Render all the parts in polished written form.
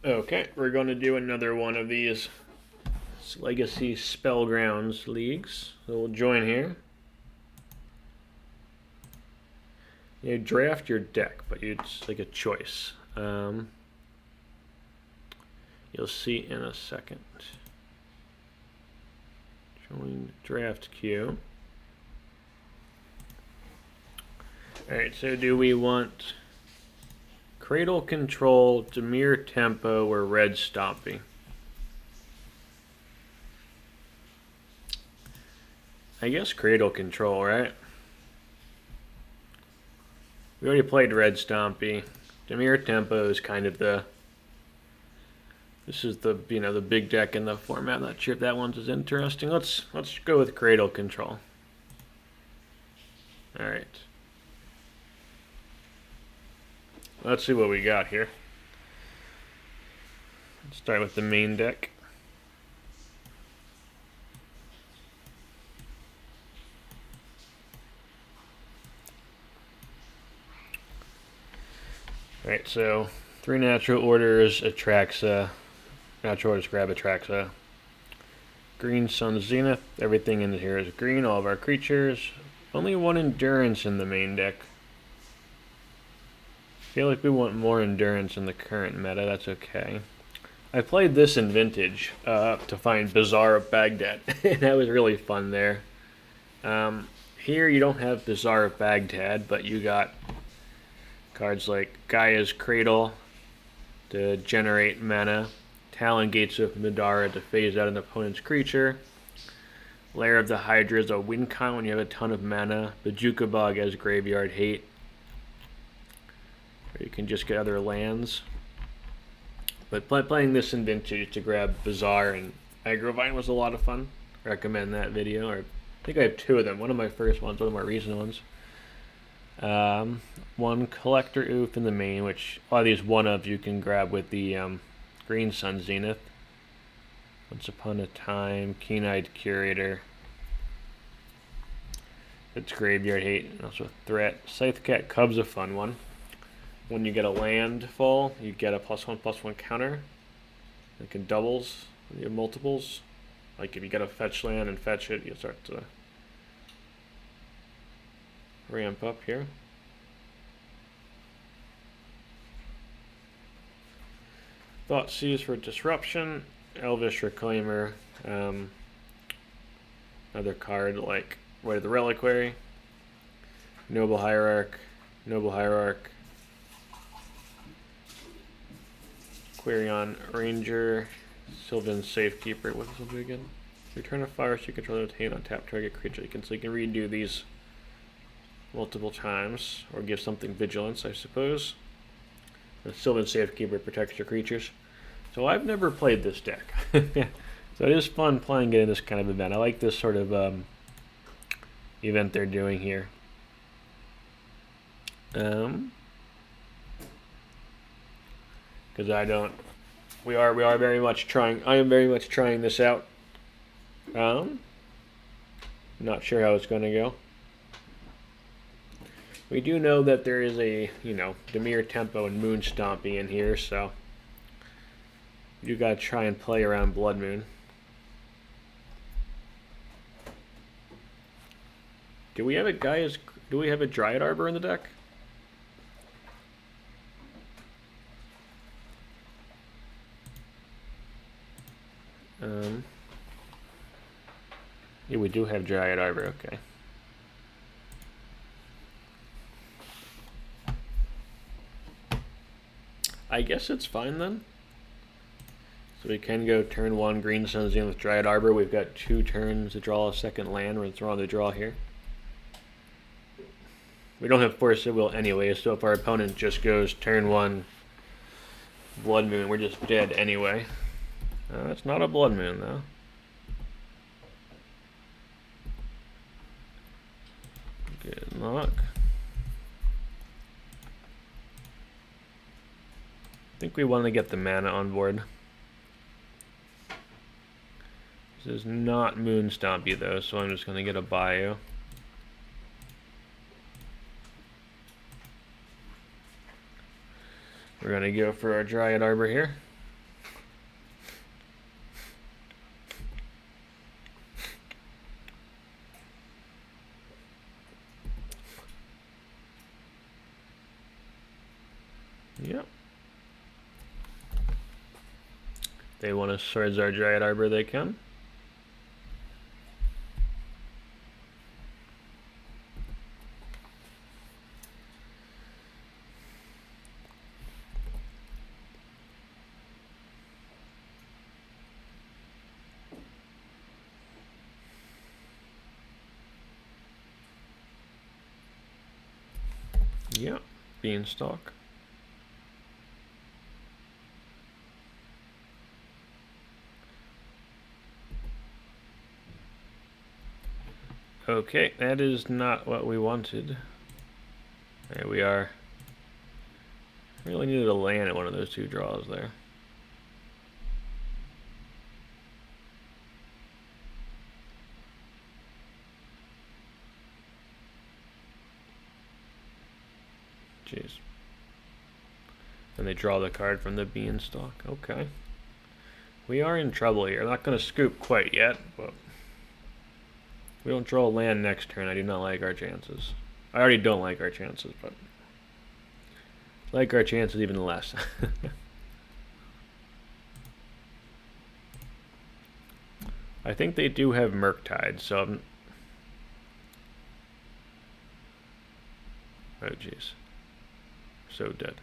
Okay, we're going to do another one of these Legacy Spellgrounds leagues. So we'll join here. You draft your deck, but it's like a choice. You'll see in a second. Join draft queue. Alright, so do we want Cradle Control, Demir Tempo, or Red Stompy? I guess Cradle Control, right? We already played Red Stompy. Demir Tempo is kind of the... This is the the big deck in the format. I'm not sure if that one's as interesting. Let's go with Cradle Control. All right. Let's see what we got here. Let's start with the main deck. Alright, so 3 natural orders, Atraxa. Natural orders grab Atraxa. Green Sun Zenith. Everything in here is green, all of our creatures. Only 1 endurance in the main deck. I feel like we want more endurance in the current meta, that's okay. I played this in Vintage to find Bazaar of Baghdad, and that was really fun there. Here you don't have Bazaar of Baghdad, but you got cards like Gaia's Cradle to generate mana, Talon Gates of Midara to phase out an opponent's creature, Lair of the Hydra is a win con when you have a ton of mana, Bajuka Bog as Graveyard Hate, or you can just get other lands. But playing this in Vintage to grab Bazaar and Agrovine was a lot of fun. Recommend that video. Or I think I have 2 of them. One of my first ones, one of my recent ones. 1 Collector Oof in the main, which a lot of these one-ofs you can grab with the Green Sun Zenith. Once Upon a Time, Keen-Eyed Curator. It's Graveyard Hate, and also Threat. Scythecat Cub's a fun one. When you get a landfall, you get a +1/+1 counter. It can doubles, you have multiples. Like if you get a fetch land and fetch it, you start to ramp up here. Thoughtseize for Disruption. Elvish Reclaimer. Another card like Rite of the Reliquary. Noble Hierarch. Quirion Ranger, Sylvan Safekeeper. What does this do again? Return a fire so you control and obtain on tap target creature. So you can redo these multiple times, or give something vigilance, I suppose. The Sylvan Safekeeper protects your creatures. So I've never played this deck. So it is fun playing it in this kind of event. I like this sort of event they're doing here. Because we are very much trying. I am very much trying this out. Not sure how it's going to go. We do know that there is a Demir Tempo and Moon Stompy in here, so you gotta try and play around Blood Moon. Do we have a Dryad Arbor in the deck? Yeah, we do have Dryad Arbor, okay. I guess it's fine then. So we can go turn 1 Green Sun Zenith with Dryad Arbor. We've got 2 turns to draw a second land. We're on the draw here. We don't have Force of Will anyway, so if our opponent just goes turn 1 Blood Moon, we're just dead anyway. It's not a Blood Moon though. Good luck. I think we want to get the mana on board. This is not Moon Stompy though, so I'm just going to get a bio. We're going to go for our Dryad Arbor here. They want to Swords our Dryad Arbor, they can. Yeah, Beanstalk. Okay, that is not what we wanted. There we are. Really needed a land at one of those two draws there. Jeez. And they draw the card from the Beanstalk. Okay. We are in trouble here. I'm not going to scoop quite yet, but we don't draw a land next turn. I do not like our chances. I already don't like our chances, but like our chances even less. I think they do have Murktide, so I'm... Oh, jeez. So dead.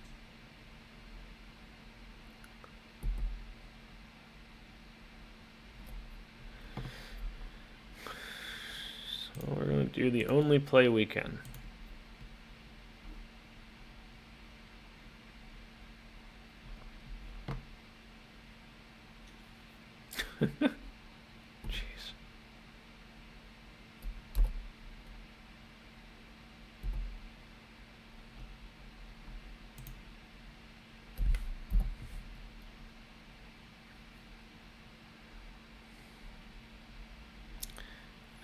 So we're going to do the only play we can. Jeez.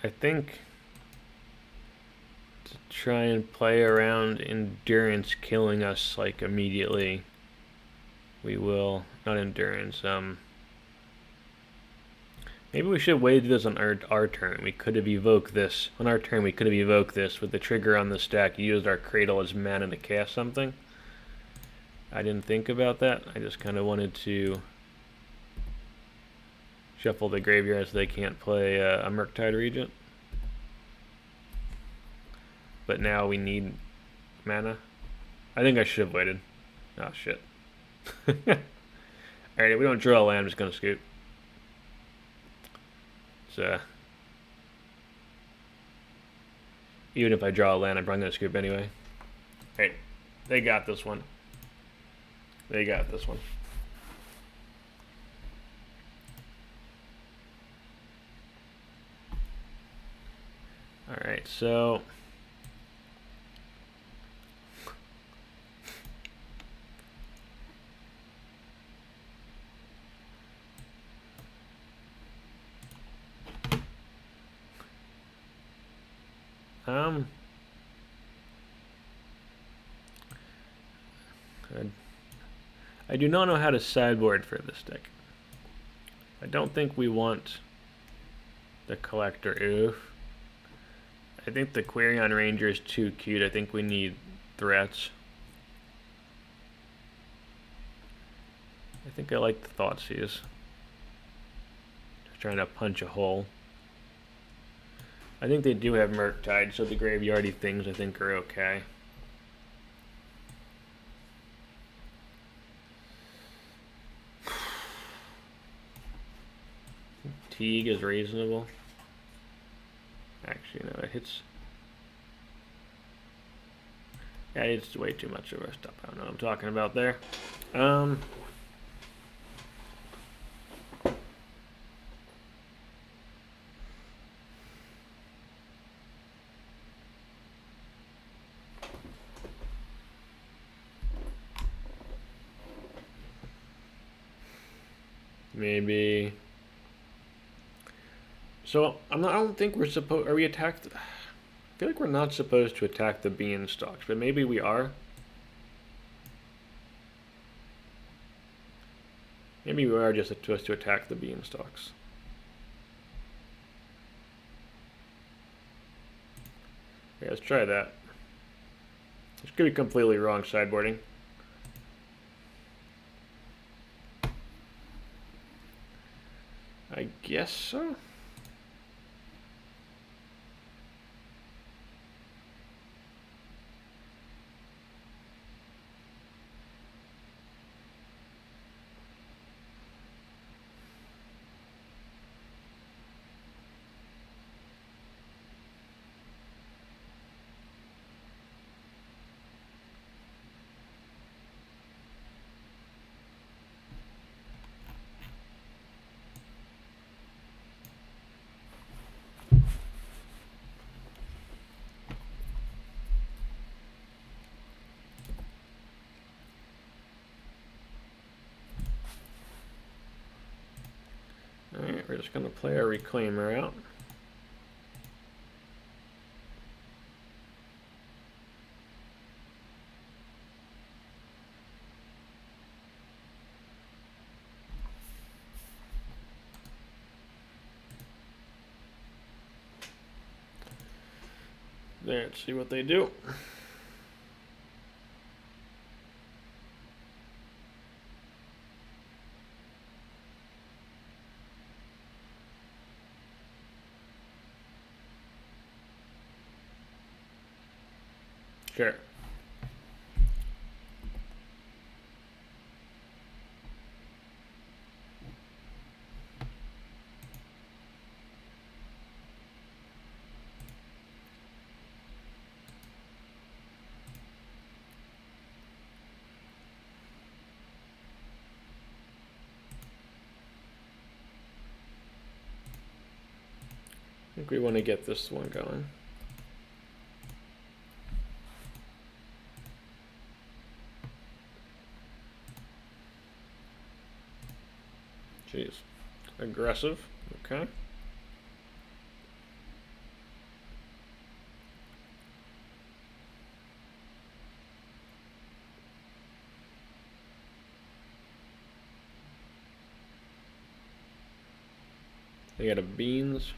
I think to try and play around endurance killing us like immediately, we will. Not endurance, maybe we should have waited this on our turn. We could have evoked this. On our turn, we could have evoked this with the trigger on the stack, used our Cradle as mana to cast something. I didn't think about that. I just kind of wanted to shuffle the graveyard so they can't play a Murktide Regent. But now we need mana. I think I should have waited. Oh, shit. Alright, we don't draw a land, I'm just going to scoop. So, even if I draw a land, I'm probably going to scoop anyway. Alright, they got this one. They got this one. Alright, so... I do not know how to sideboard for this deck. I don't think we want the Collector. Oof. I think the Quirion Ranger is too cute. I think we need threats. I think I like the Thoughtseize. Just trying to punch a hole. I think they do have Murktide, so the graveyardy things I think are okay. Teague is reasonable. Actually, no, it hits. Yeah, it's way too much of our stuff. I don't know what I'm talking about there. Maybe. So I don't think we're supposed. Are we attacked? I feel like we're not supposed to attack the Beanstalks, but maybe we are. Maybe we are just supposed to attack the Beanstalks. Okay, let's try that. This could be completely wrong sideboarding. I guess so. Alright, we're just going to play our reclaimer out. There, let's see what they do. Sure. I think we want to get this one going. Jeez. Aggressive. Okay. They got a beans.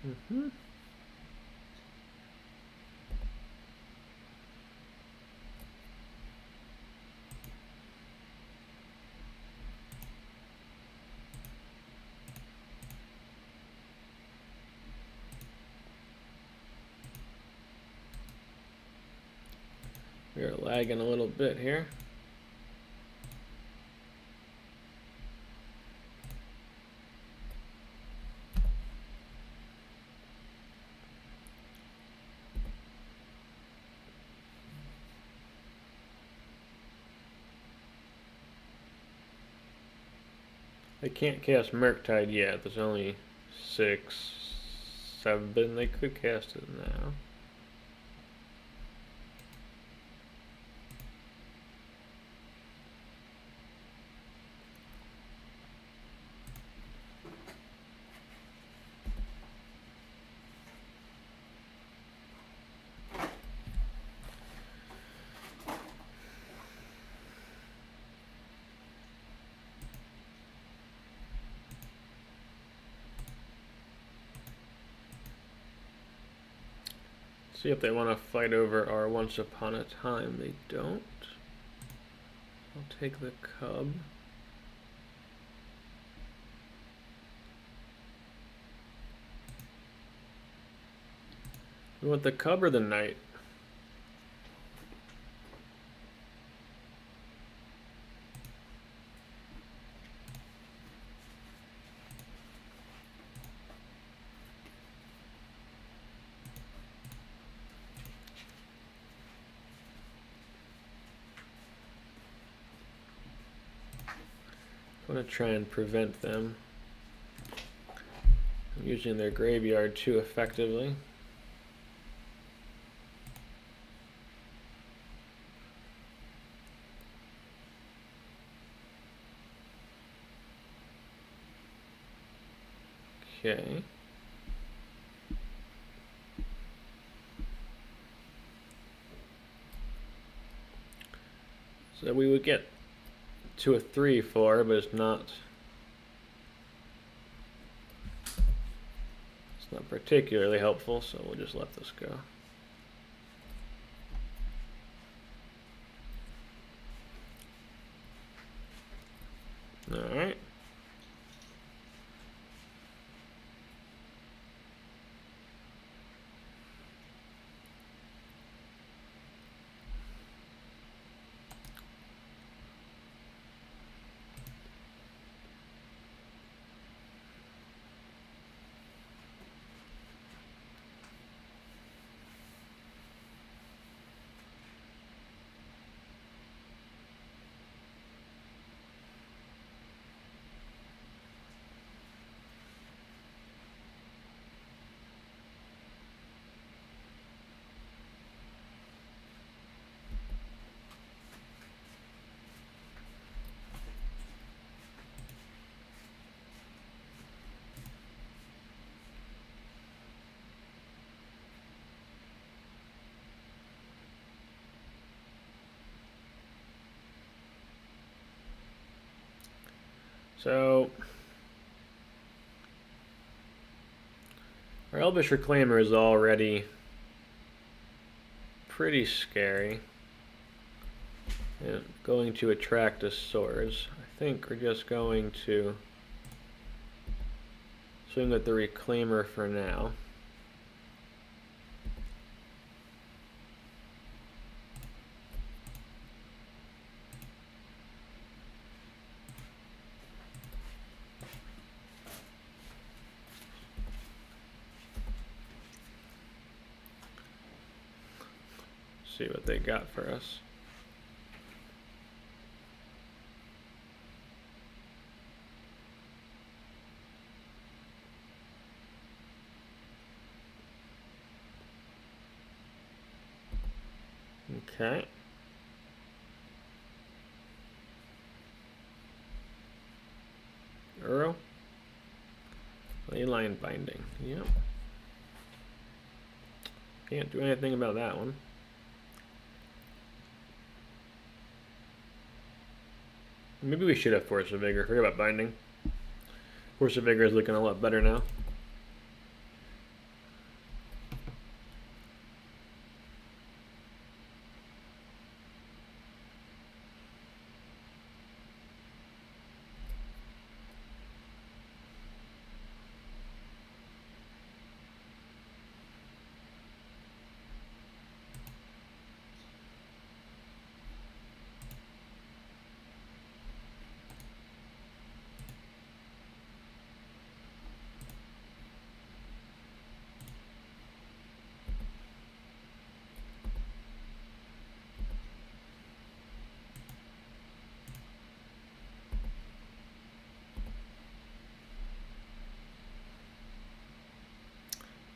Mm-hmm. We are lagging a little bit here. They can't cast Murktide yet. There's only 6, 7. They could cast it now. See if they want to fight over our Once Upon a Time. They don't. I'll take the cub. You want the cub or the knight? I want to try and prevent them from using their graveyard too effectively. Okay. So we would get to a 3/4, but it's not particularly helpful, so we'll just let this go. All So our Elvish Reclaimer is already pretty scary. And going to attract the swords. I think we're just going to swing with the Reclaimer for now. See what they got for us. Okay. Earl. Leyline binding. Yep. Can't do anything about that one. Maybe we should have Force of Vigor. Forget about binding. Force of Vigor is looking a lot better now.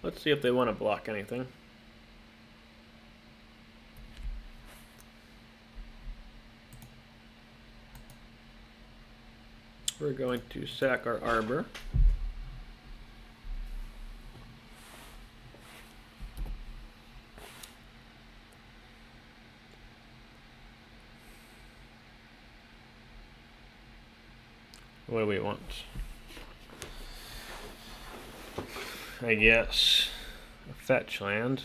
Let's see if they want to block anything. We're going to sack our Arbor. What do we want? I guess a fetch land.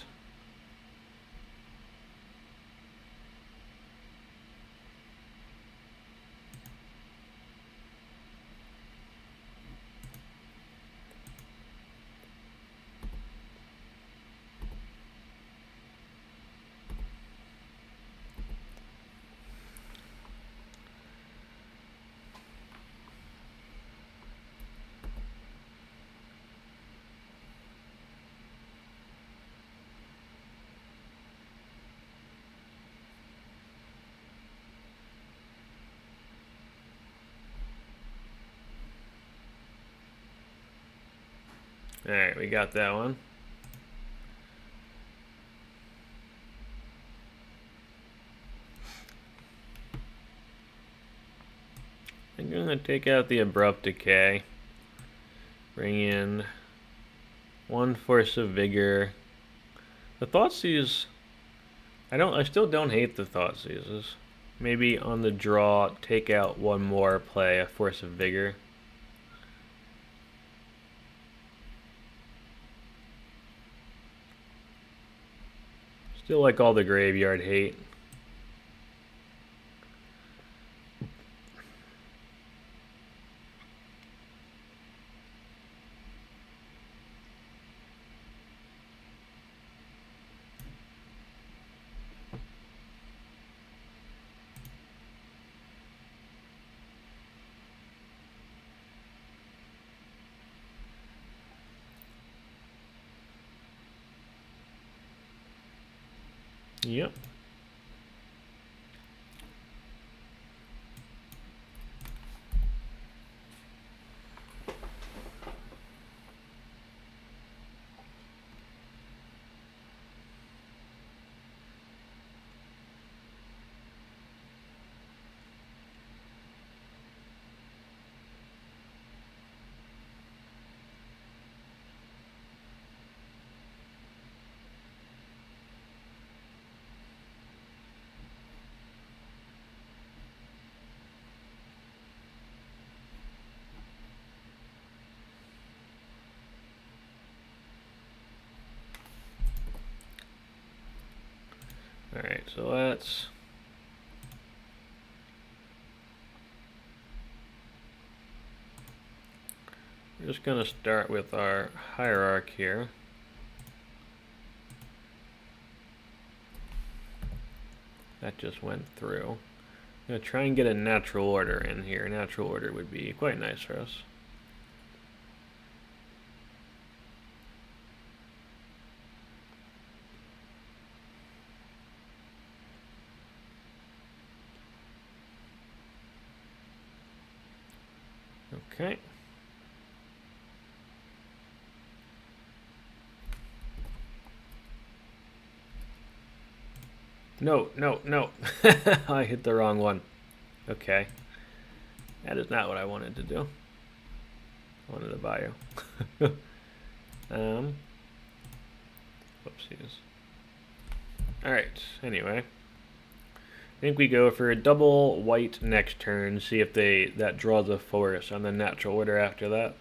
Alright, we got that one. I'm going to take out the Abrupt Decay. Bring in one Force of Vigor. The Thoughtseize, I still don't hate the Thoughtseizes. Maybe on the draw, take out one more, play a Force of Vigor. Still like all the graveyard hate. Yep. Alright, so let's... We're just going to start with our hierarch here. That just went through. I'm going to try and get a natural order in here. Natural order would be quite nice for us. Okay. No, no, no. I hit the wrong one. Okay. That is not what I wanted to do. I wanted to buy you. Whoopsies. Alright, anyway. I think we go for a double white next turn, see if that draws a forest on the natural order after that.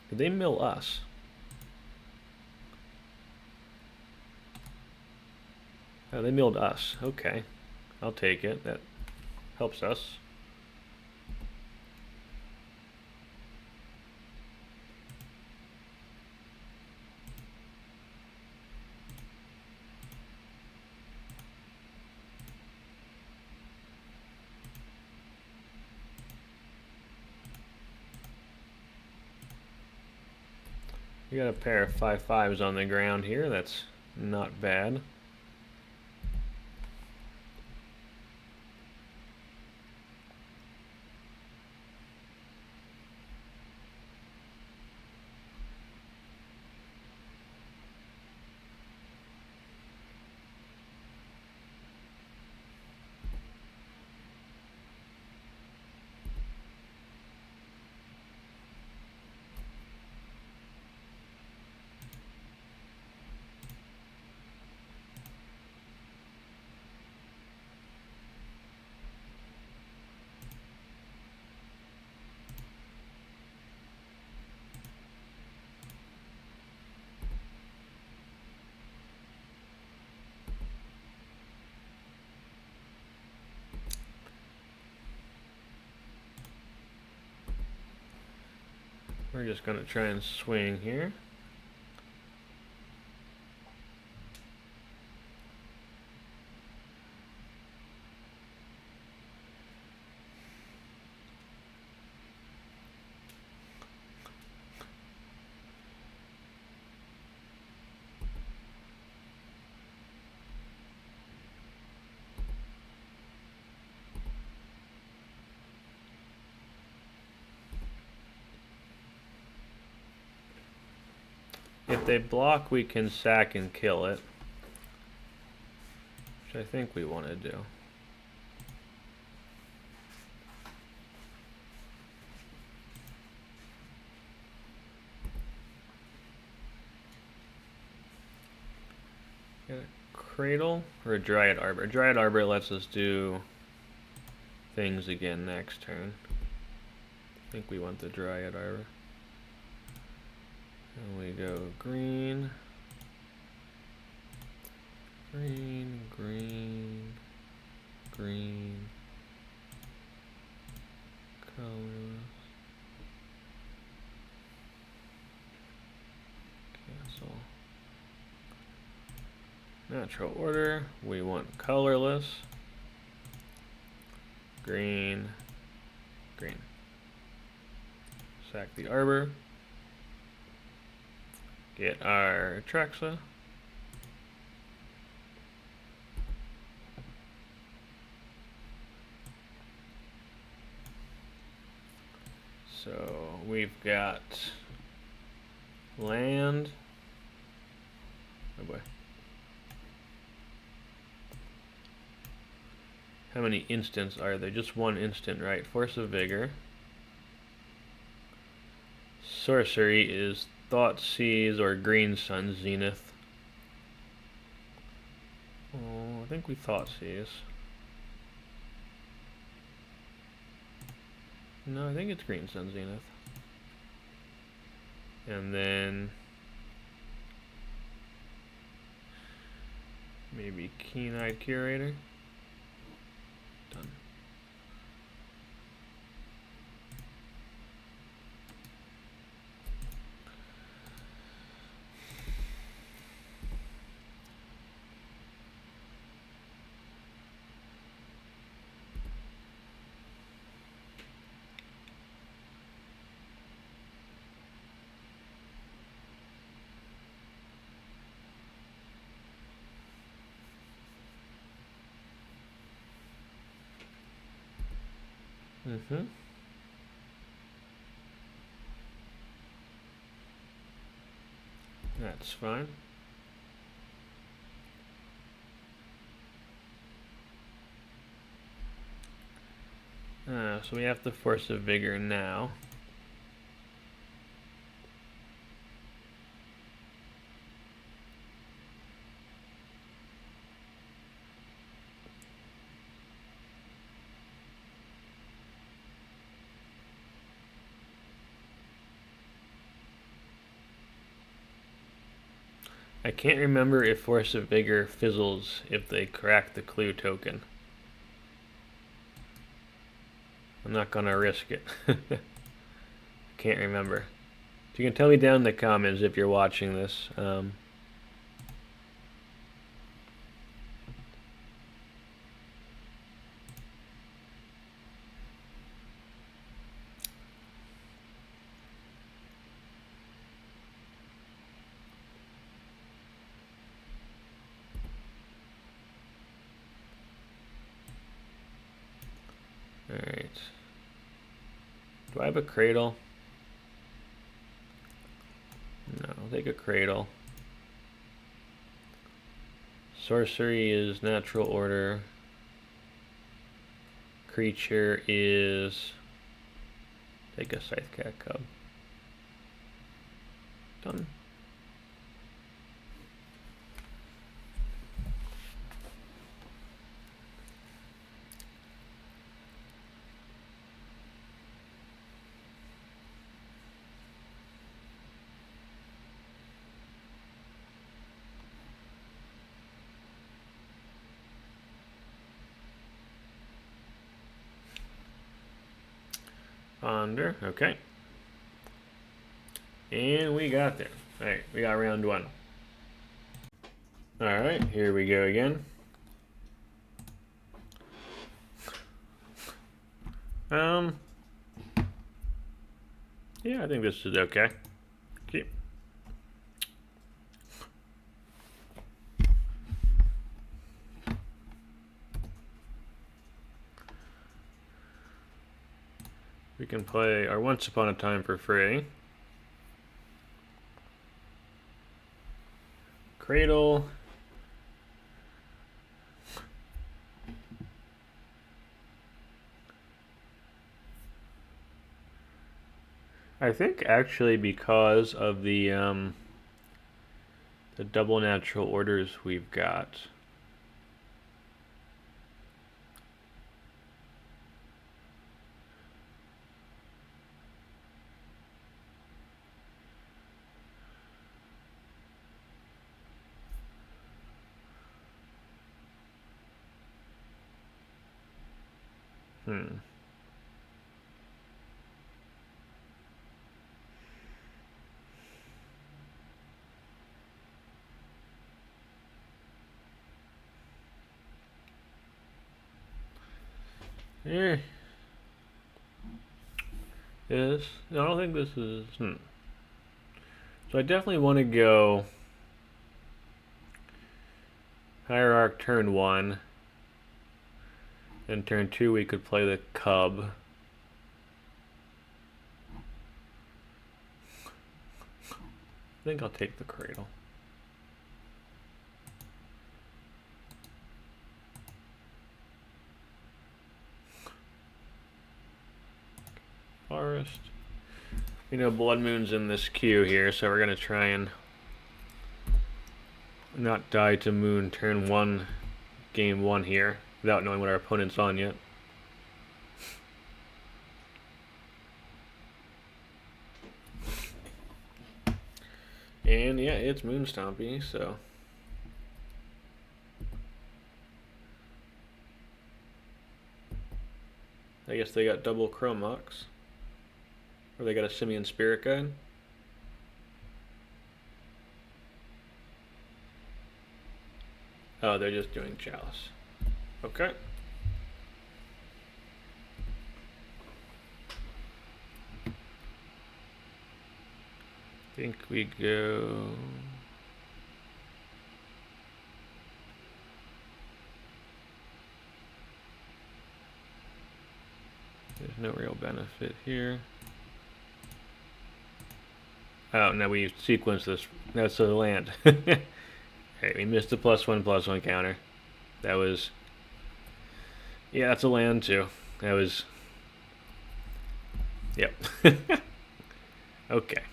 Did they mill us? Oh, they milled us. Okay. I'll take it. That helps us. We got a pair of 5/5s on the ground here. That's not bad. We're just going to try and swing here. If they block, we can sack and kill it, which I think we want to do. Got a Cradle or a Dryad Arbor. Dryad Arbor lets us do things again next turn. I think we want the Dryad Arbor. And we go green, green, green, green, colors, cancel. Natural order, we want colorless, green, green. Sack the arbor. Get our Traxa. So we've got land. Oh boy. How many instants are there? Just one instant, right? Force of Vigor. Sorcery is Thought Seize or Green Sun Zenith. Oh, I think we Thought Seize. No, I think it's Green Sun Zenith. And then maybe Keen-Eyed Curator. Done. Mm-hmm. That's fine. So we have the Force of Vigor now. I can't remember if Force of Vigor fizzles if they crack the clue token. I'm not gonna risk it. Can't remember. You can tell me down in the comments if you're watching this. Alright. Do I have a Cradle? No, I'll take a Cradle. Sorcery is natural order. Creature is... take a Scythe Cat Cub. Done. Ponder, okay. And we got there. Alright, we got round one. Alright, here we go again. Yeah, I think this is okay. Keep. We can play our Once Upon a Time for free. Cradle. I think actually because of the double natural orders we've got. Yeah. Yes. I don't think this is... So I definitely want to go... Hierarch turn 1. Then turn 2 we could play the Cub. I think I'll take the Cradle. Forest. You know, Blood Moon's in this queue here, so we're gonna try and not die to Moon turn 1, game 1 here, without knowing what our opponent's on yet. And yeah, it's Moon Stompy, so. I guess they got double Chromox. Or they got a Simian Spirit Guide. Oh, they're just doing Chalice. Okay. I think we go. There's no real benefit here. Oh, no, we sequenced this. That's a land. Hey, we missed the +1/+1 counter. That was. Yeah, that's a land too. That was. Yep. Okay.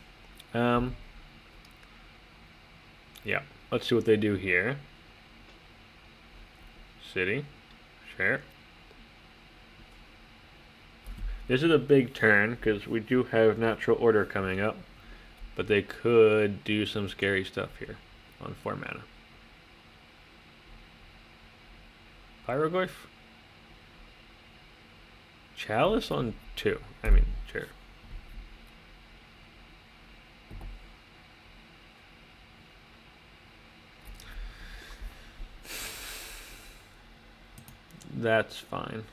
Yeah. Let's see what they do here. City. Sure. This is a big turn because we do have natural order coming up, but they could do some scary stuff here on 4 mana. Pyroglyph? Chalice on 2. I mean, sure. That's fine.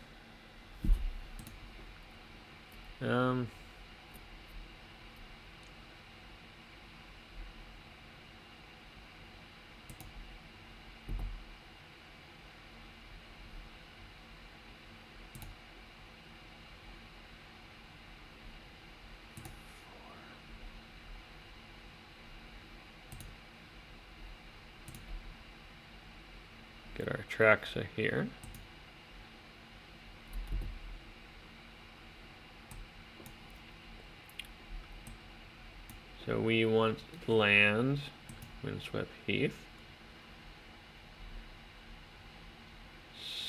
Get our Traxa here. So we want land, Windswept Heath.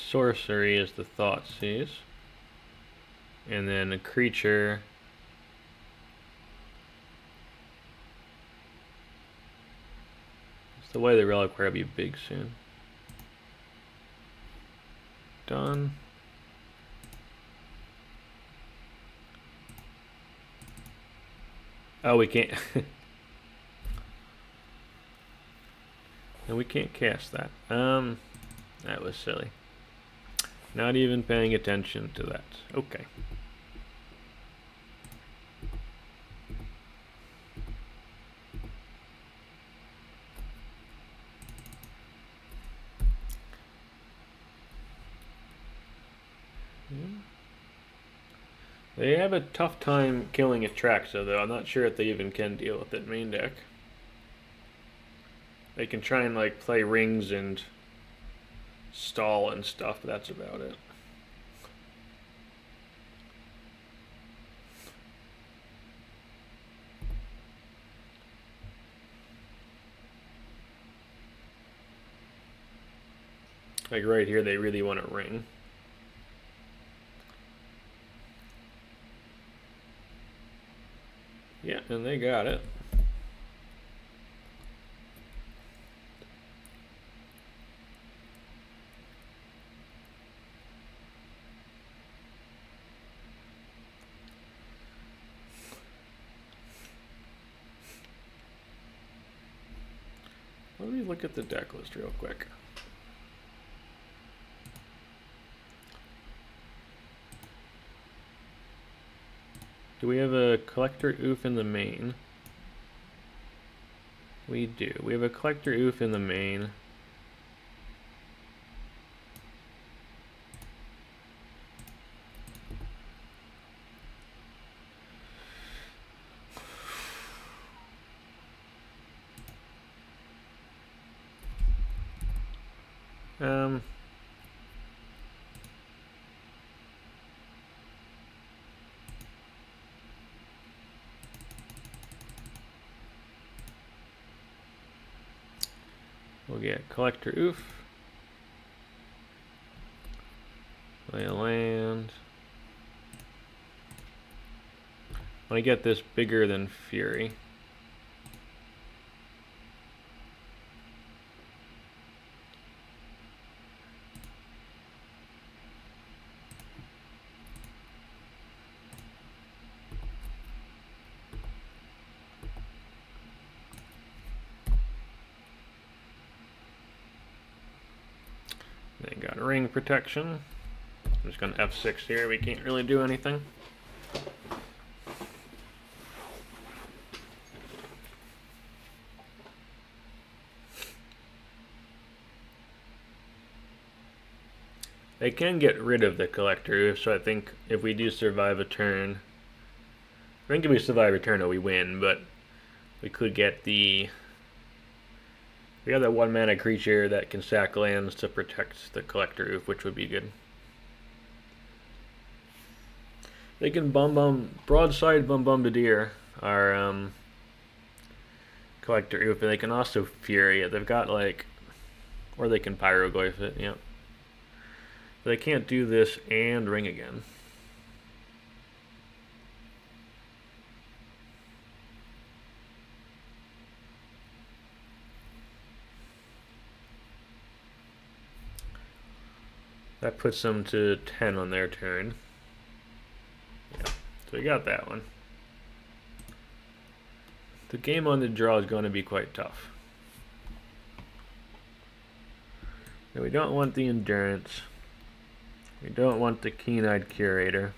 Sorcery is the Thoughtseize. And then a creature. It's the way the Reliquary will be big soon. Done. Oh, we can't. No, we can't cast that. That was silly. Not even paying attention to that. Okay. They have a tough time killing a Traxa, though. I'm not sure if they even can deal with it main deck. They can try and like play rings and stall and stuff, but that's about it. Like right here, they really want a ring. Yeah, and they got it. Let me look at the deck list real quick. Do we have a Collector Oof in the main? We do. We have a Collector Oof in the main. We'll get Collector Oof. Play a land. I want to get this bigger than Fury. They got ring protection. I'm just going to F6 here. We can't really do anything. They can get rid of the collector, so I think if we do survive a turn, I think if we survive a turn, we win, but we could get the... We have that 1-mana creature that can sack lands to protect the collector roof, which would be good. They can broadside Bombardier our collector roof, and they can also Fury it. They've got like, or they can Pyroglyph it, yeah. But they can't do this and ring again. That puts them to 10 on their turn. Yeah, so we got that one. The game on the draw is going to be quite tough. Now we don't want the Endurance. We don't want the Keen-Eyed Curator.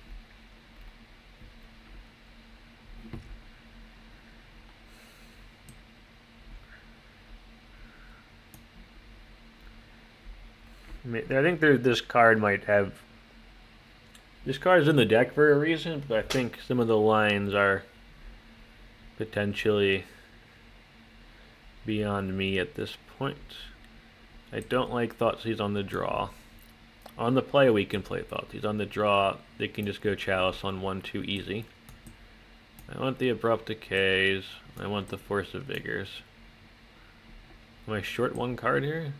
I think this card might have... This card is in the deck for a reason, but I think some of the lines are potentially beyond me at this point. I don't like Thoughtseize on the draw. On the play, we can play Thoughtseize. On the draw, they can just go Chalice on 1-2 easy. I want the Abrupt Decays. I want the Force of Vigors. Am I short one card here?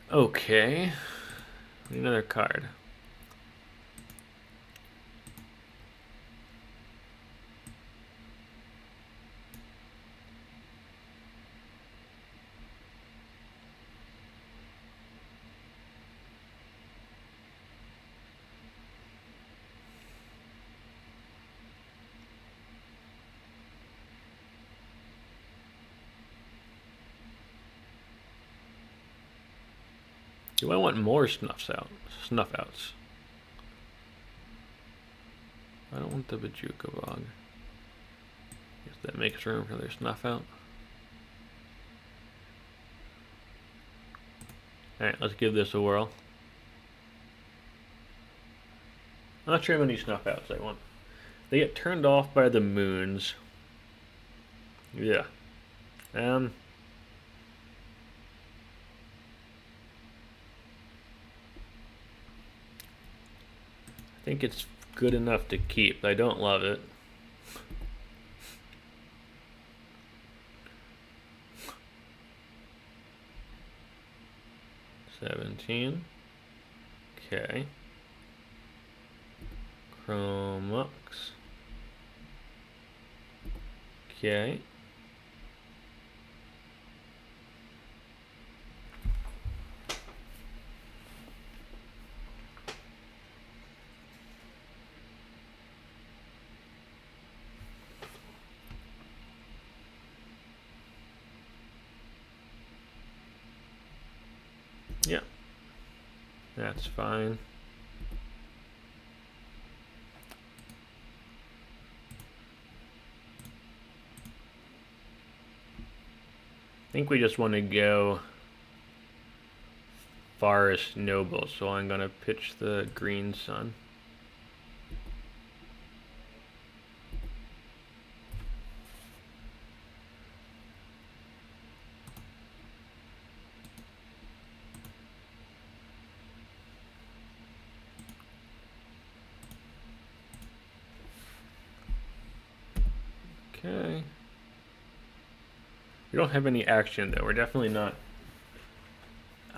Okay, another card. Do I want more snuff outs? I don't want the Bajuka Bog. Guess that makes room for their snuff out. Alright, let's give this a whirl. I'm not sure how many snuff outs I want. They get turned off by the moons. Yeah. I think it's good enough to keep. I don't love it. $17. Okay. Chromux. Okay. Yeah, that's fine. I think we just want to go Forest Noble, so I'm going to pitch the Green Sun. Okay. We don't have any action though. We're definitely not.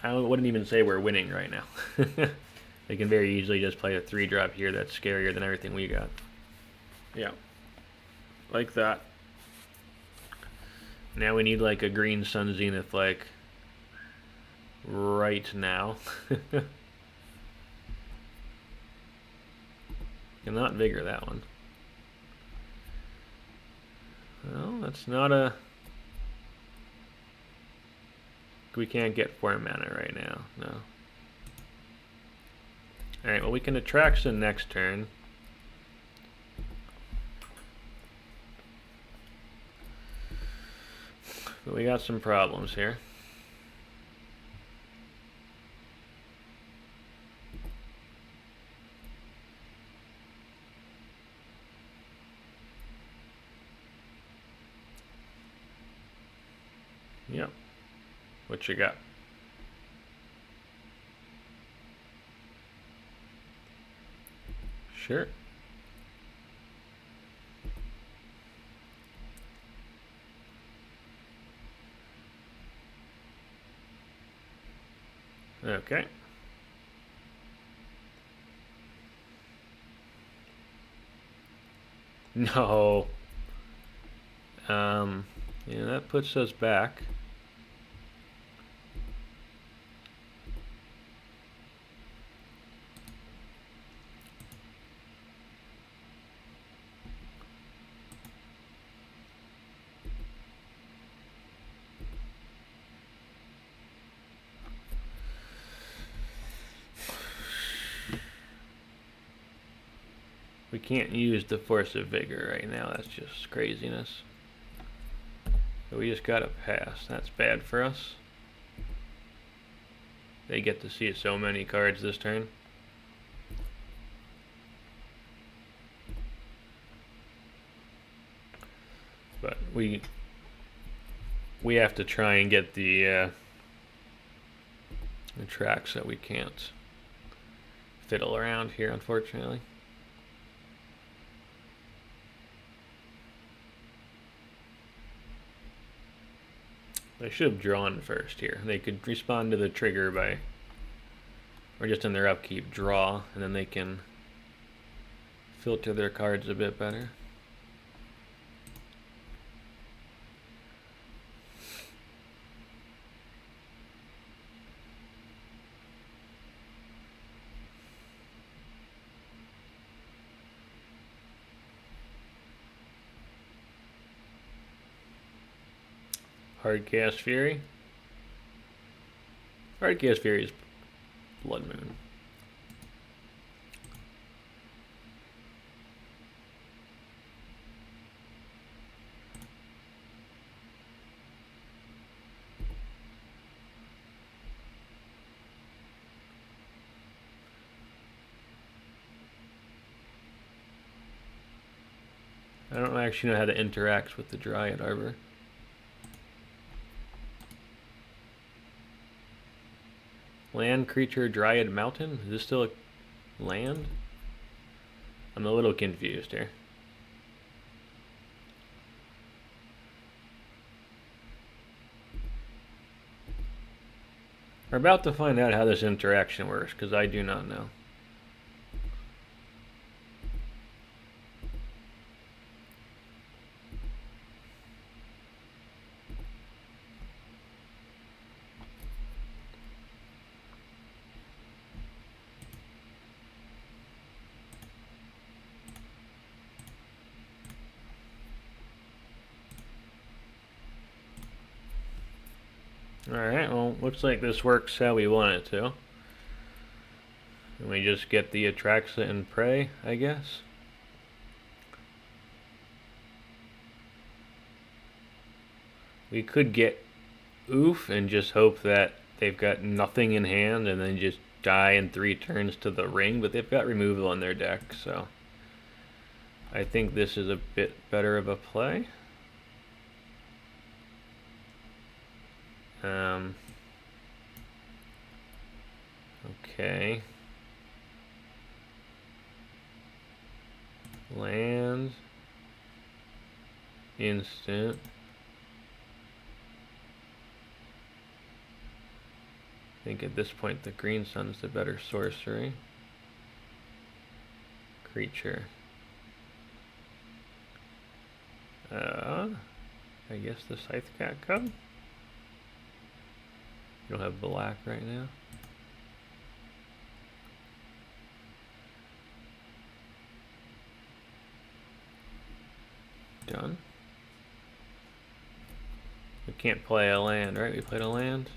I wouldn't even say we're winning right now. They can very easily just play a 3-drop here that's scarier than everything we got. Yeah. Like that. Now we need like a Green Sun Zenith like right now. Cannot vigor that one. Well, that's not a... We can't get 4 mana right now, no. Alright, well we can attraction next turn. But we got some problems here. Yep. What you got? Sure. Okay. No. Yeah, that puts us back. We can't use the Force of Vigor right now. That's just craziness. So we just gotta pass. That's bad for us. They get to see so many cards this turn. But we have to try and get the tracks that we can't fiddle around here, unfortunately. They should have drawn first here. They could respond to the trigger by, or just in their upkeep, draw, and then they can filter their cards a bit better. Hardcast Fury. Hardcast Fury is Blood Moon. I don't actually know how to interact with the Dryad Arbor. Land creature Dryad Mountain? Is this still a land? I'm a little confused here. We're about to find out how this interaction works, because I do not know. Alright, well, looks like this works how we want it to. And we just get the Atraxa and Prey, I guess. We could get Oof and just hope that they've got nothing in hand and then just die in 3 turns to the ring, but they've got removal in their deck, so I think this is a bit better of a play. Okay. Land. Instant. I think at this point the green sun's the better sorcery. Creature. I guess the Scythe Cat Cub? You don't have black right now. Done. We can't play a land, right? We played a land.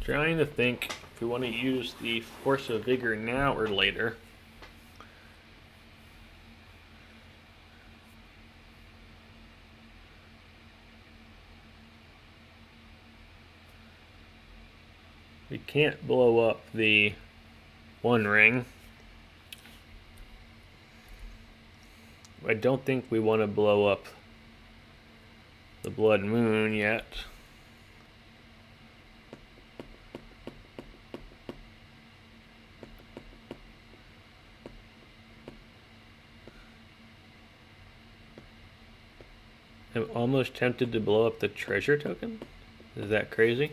Trying to think if we want to use the Force of Vigor now or later. We can't blow up the One Ring. I don't think we want to blow up the Blood Moon yet. I'm almost tempted to blow up the treasure token. Is that crazy?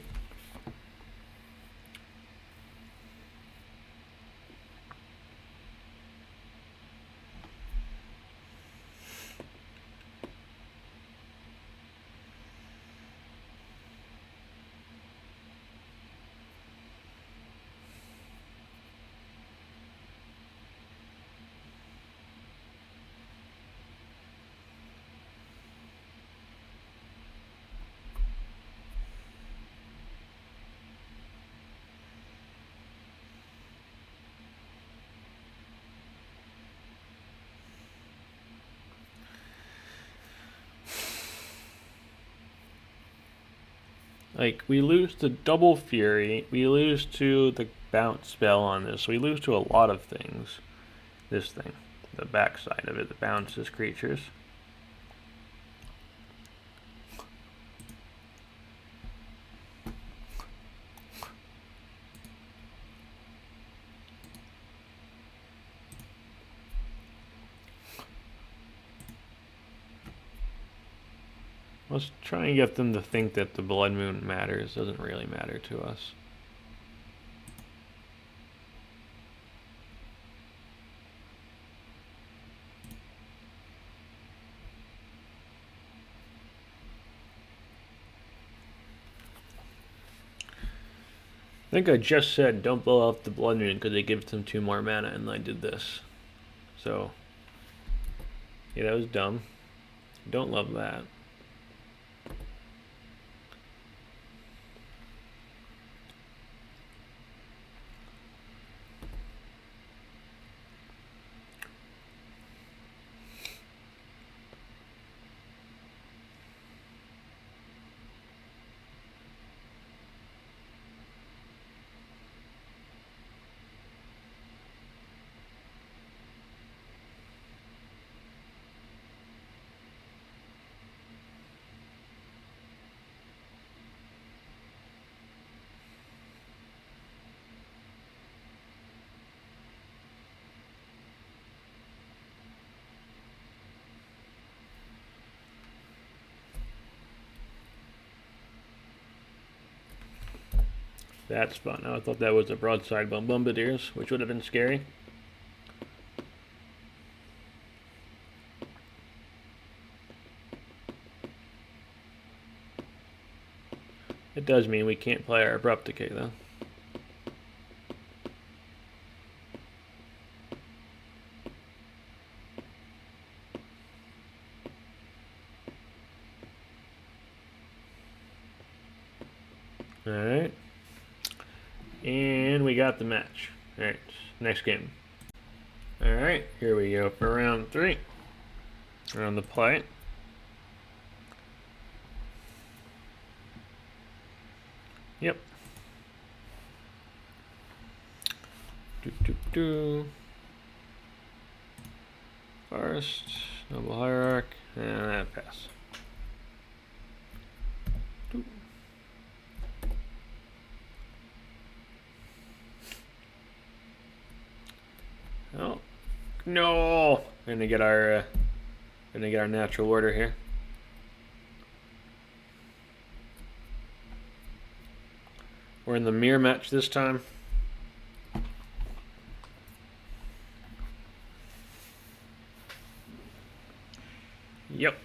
Like, we lose to Double Fury, we lose to the bounce spell on this, we lose to a lot of things. This thing, the backside of it, that bounces creatures. Let's try and get them to think that the Blood Moon matters. Doesn't really matter to us. I think I just said don't blow up the Blood Moon because it gives them 2 more mana, and I did this. So, yeah, that was dumb. Don't love that. That spot. Now I thought that was a broadside bombardiers, which would have been scary. It does mean we can't play our abrupt decay though. Alright. And we got the match. Alright, next game. Alright, here we go for round 3. On the play. Yep. Forest, Noble Hierarch, and pass. Oh no! Gonna get our natural order here. We're in the mirror match this time. Yep.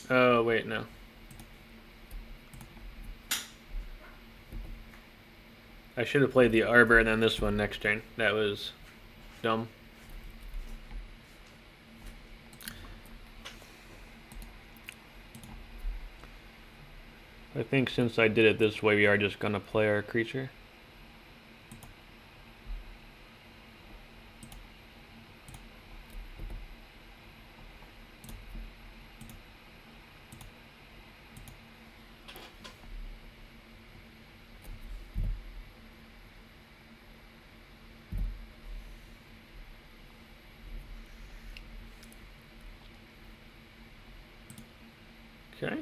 Oh, wait, no. I should have played the Arbor and then this one next turn. That was dumb. I think since I did it this way, we are just going to play our creature. Okay.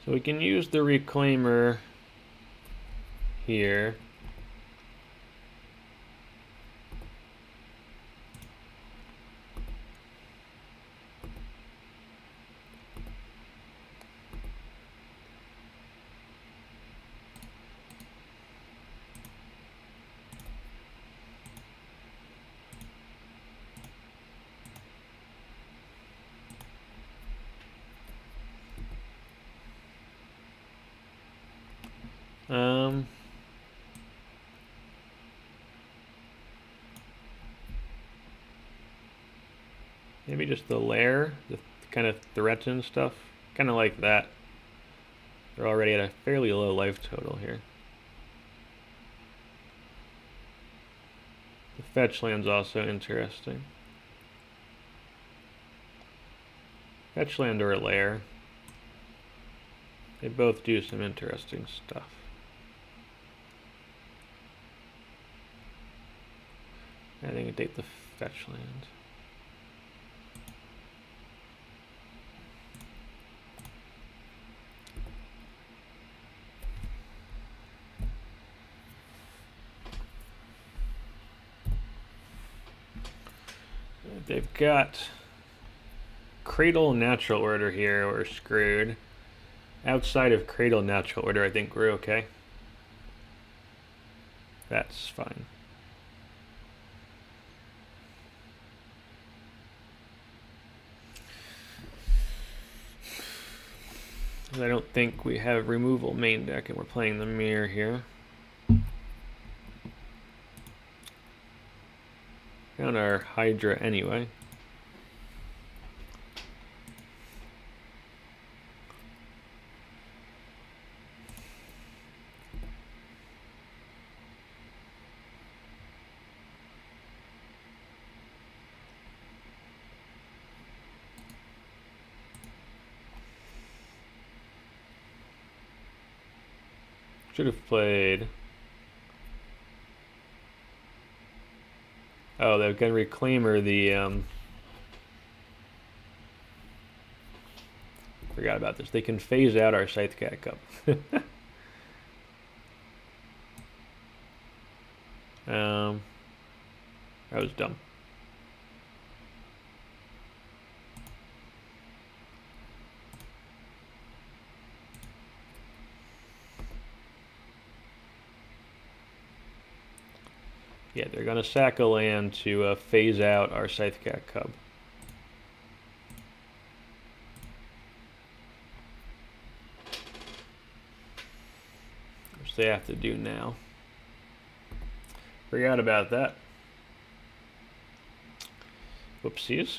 So we can use the Reclaimer here. Maybe just the lair, the kind of threats and stuff. Kind of like that. They're already at a fairly low life total here. The fetch land's also interesting. Fetch land or a lair. They both do some interesting stuff. I think I take the fetch land. They've got Cradle Natural Order here, we're screwed. Outside of Cradle Natural Order, I think we're okay. That's fine. I don't think we have removal main deck, and we're playing the mirror here. Found our Hydra anyway. Should have played. Oh, they're gonna Reclaimer the forgot about this. They can phase out our Scythecat Cup. That was dumb. Yeah, they're gonna sack a land to phase out our Scythecat Cub. Which they have to do now. Forgot about that. Whoopsies.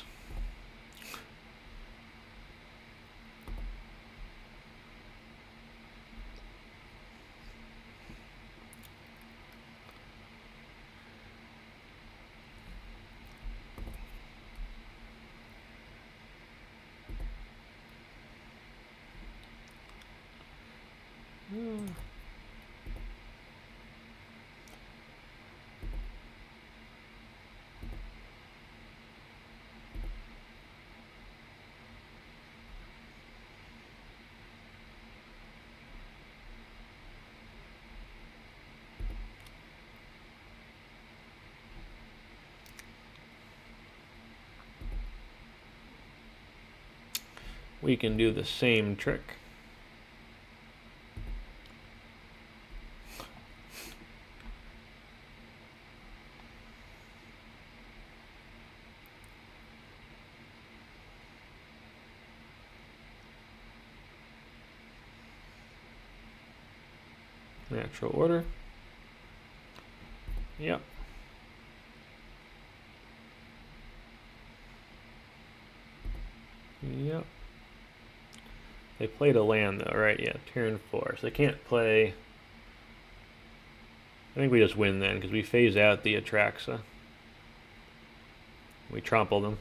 we can do the same trick. Natural order. Yep. Yep. They played a land though, right? Yeah, turn 4. So they can't play. I think we just win then because we phase out the Atraxa. We trample them.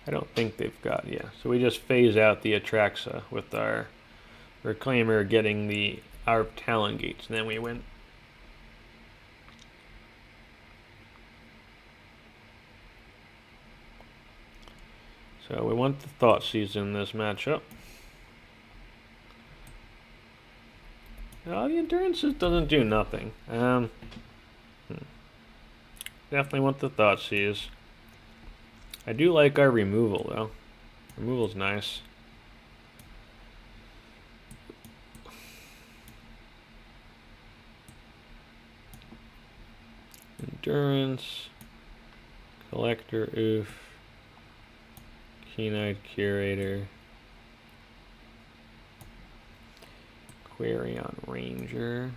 I don't think they've got, yeah. So we just phase out the Atraxa with our Reclaimer getting our Talon Gates, and then we win. So we want the Thoughtseize in this matchup. The Endurance doesn't do nothing. Definitely want the Thoughtseize. I do like our removal though. Removal's nice. Endurance. Collector, oof. Keen-eyed Curator. Quarion Ranger.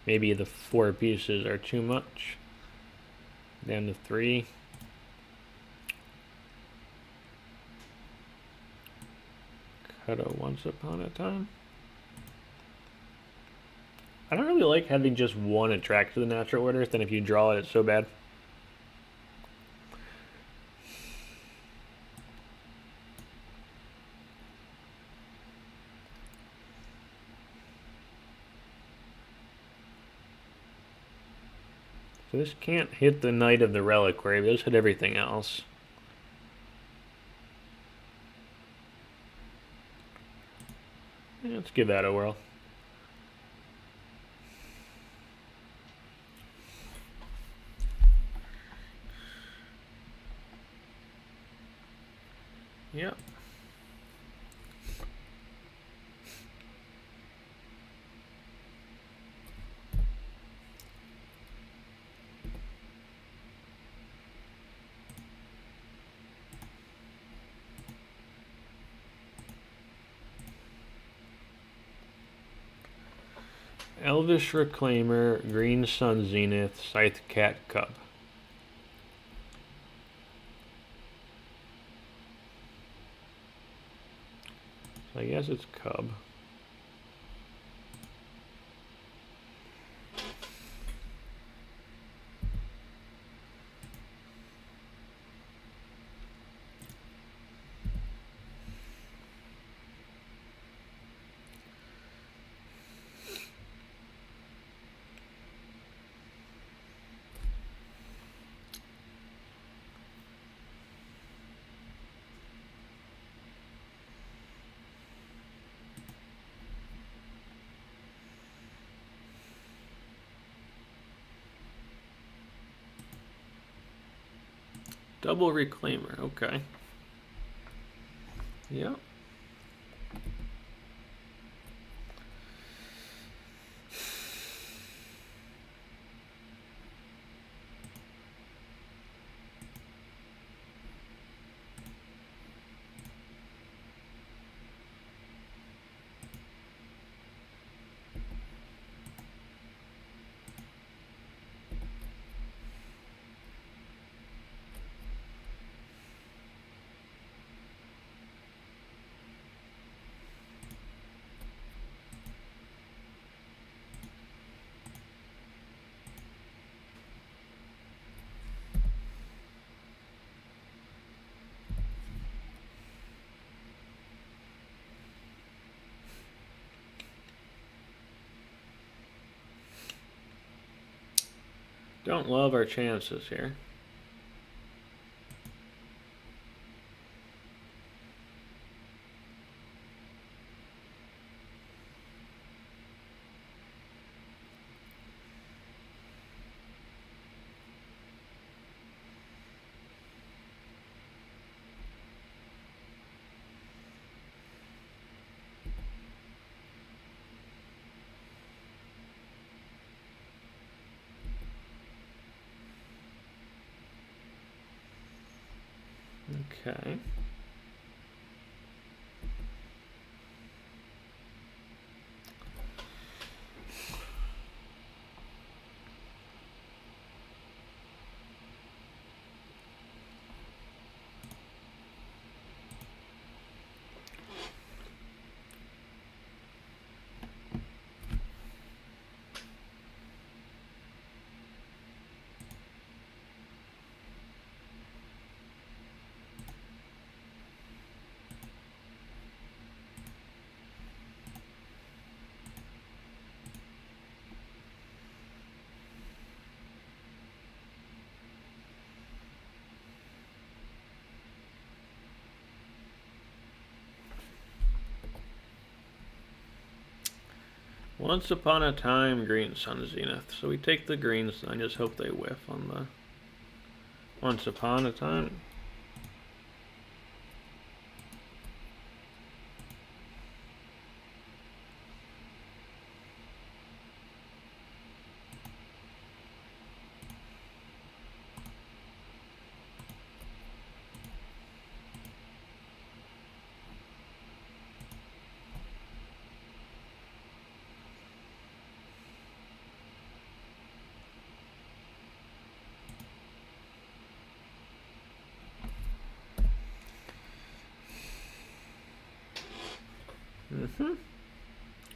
Maybe the 4 pieces are too much. Down to 3. Cut a Once Upon a Time. I don't really like having just one attract to the natural order, then if you draw it, it's so bad. So this can't hit the Knight of the Reliquary, but this hit everything else. Yeah, let's give that a whirl. Yep. Elvish Reclaimer, Green Sun Zenith, Scythe Cat Cub. So I guess it's Cub. Double Reclaimer, okay. Yep. Don't love our chances here. Okay. Once upon a time, green sun zenith. So we take the greens, and I just hope they whiff on the once upon a time.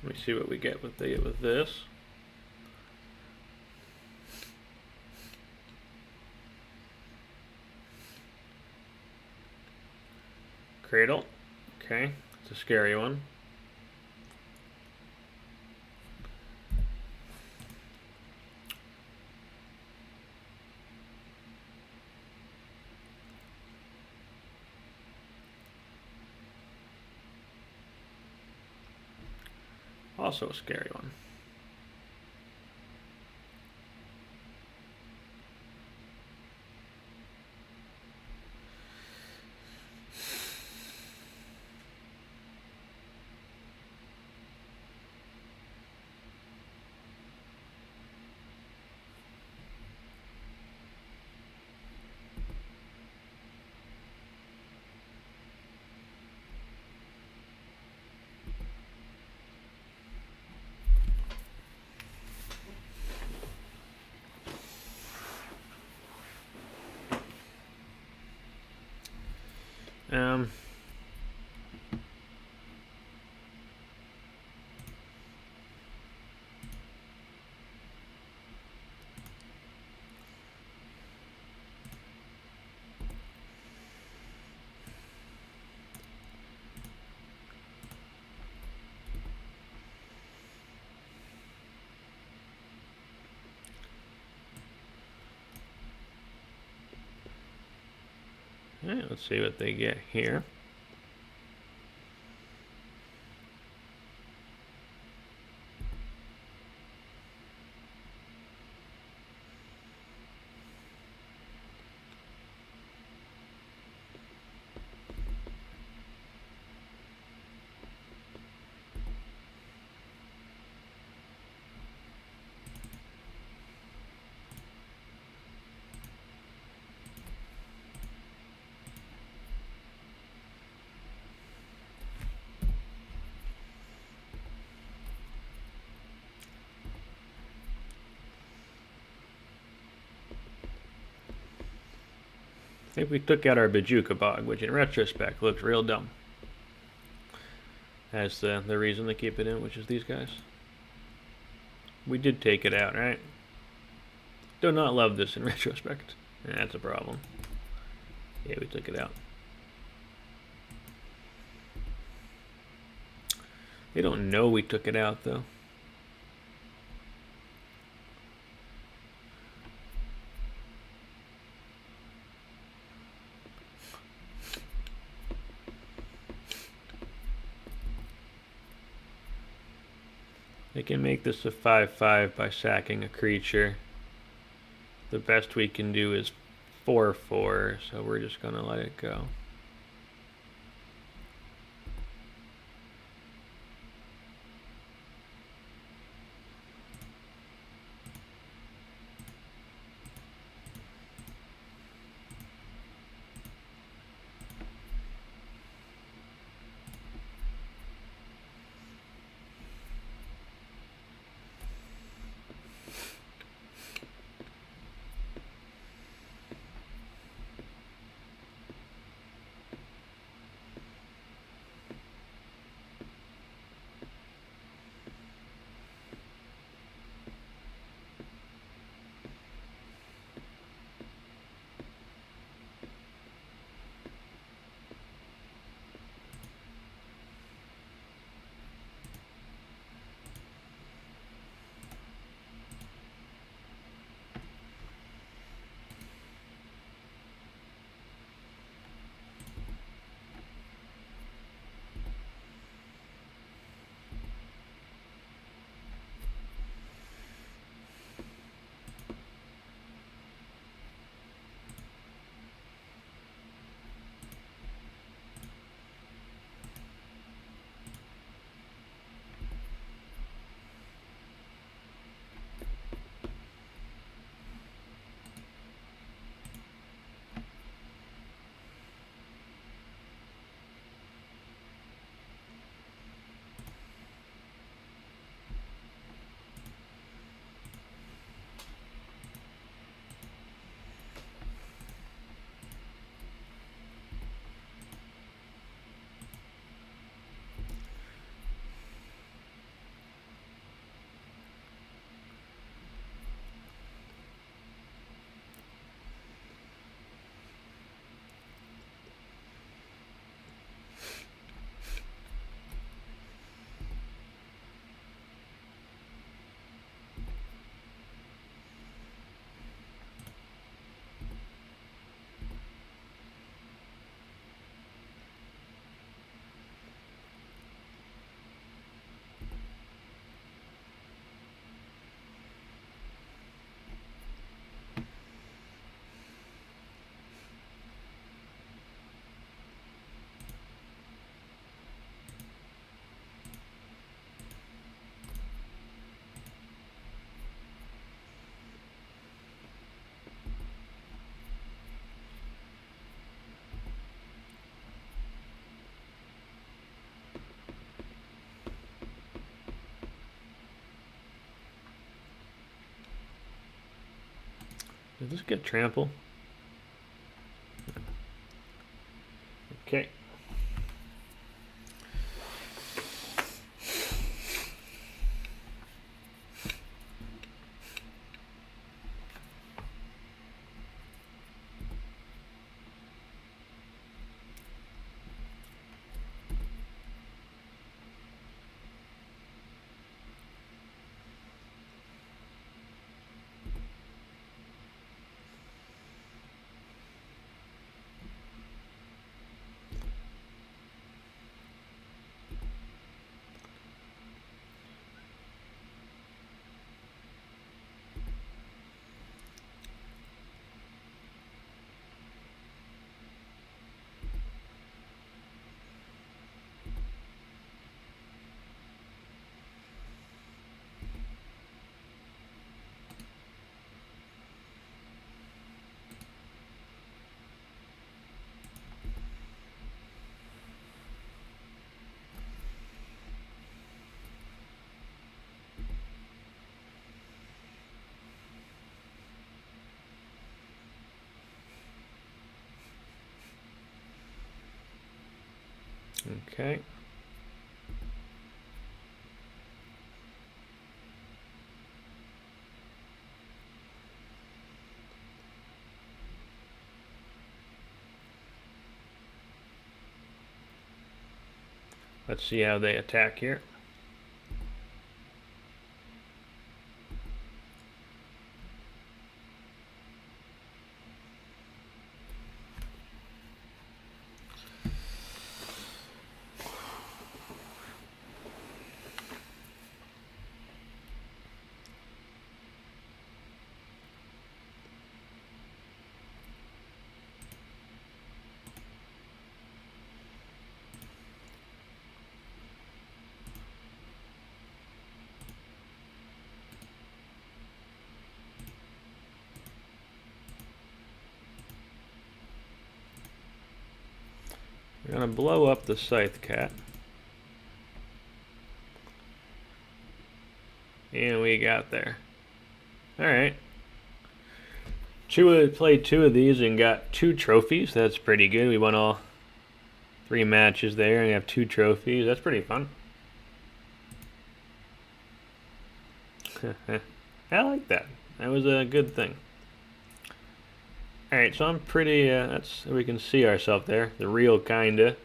Let me see what we get with this. Cradle. Okay, it's a scary one. Also a scary one. Um, Alright, let's see what they get here. I think we took out our Bajuka Bog, which in retrospect looks real dumb. As the reason they keep it in, which is these guys. We did take it out, right? Do not love this in retrospect. That's a problem. Yeah, we took it out. They don't know we took it out, though. I can make this a 5/5 by sacking a creature. The best we can do is 4/4, so we're just gonna let it go. Did this get trample? Okay. Okay. Let's see how they attack here. gonna blow up the scythe cat. And we got there. Alright. Played 2 of these and got 2 trophies. That's pretty good. We won all 3 matches there and we have 2 trophies. That's pretty fun. I like that. That was a good thing. Alright, so I'm pretty, that's, we can see ourselves there. The real kinda.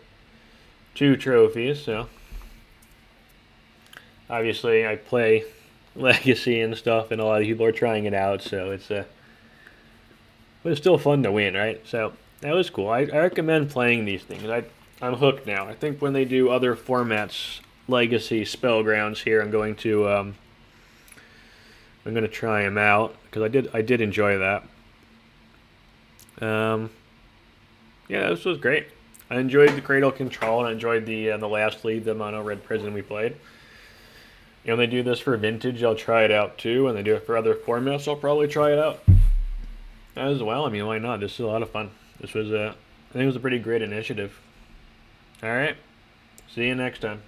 2 trophies, so. Obviously, I play Legacy and stuff, and a lot of people are trying it out, so it's, but it's still fun to win, right? So, that was cool. I recommend playing these things. I'm hooked now. I think when they do other formats, Legacy, Spellgrounds here, I'm going to try them out, because I did enjoy that. Yeah, this was great. I enjoyed the Cradle control, and I enjoyed the last league, the Mono Red Prison we played. You know, they do this for Vintage, I'll try it out too, and they do it for other formats, I'll probably try it out as well. I mean, why not? This is a lot of fun. This was I think it was a pretty great initiative. Alright, see you next time.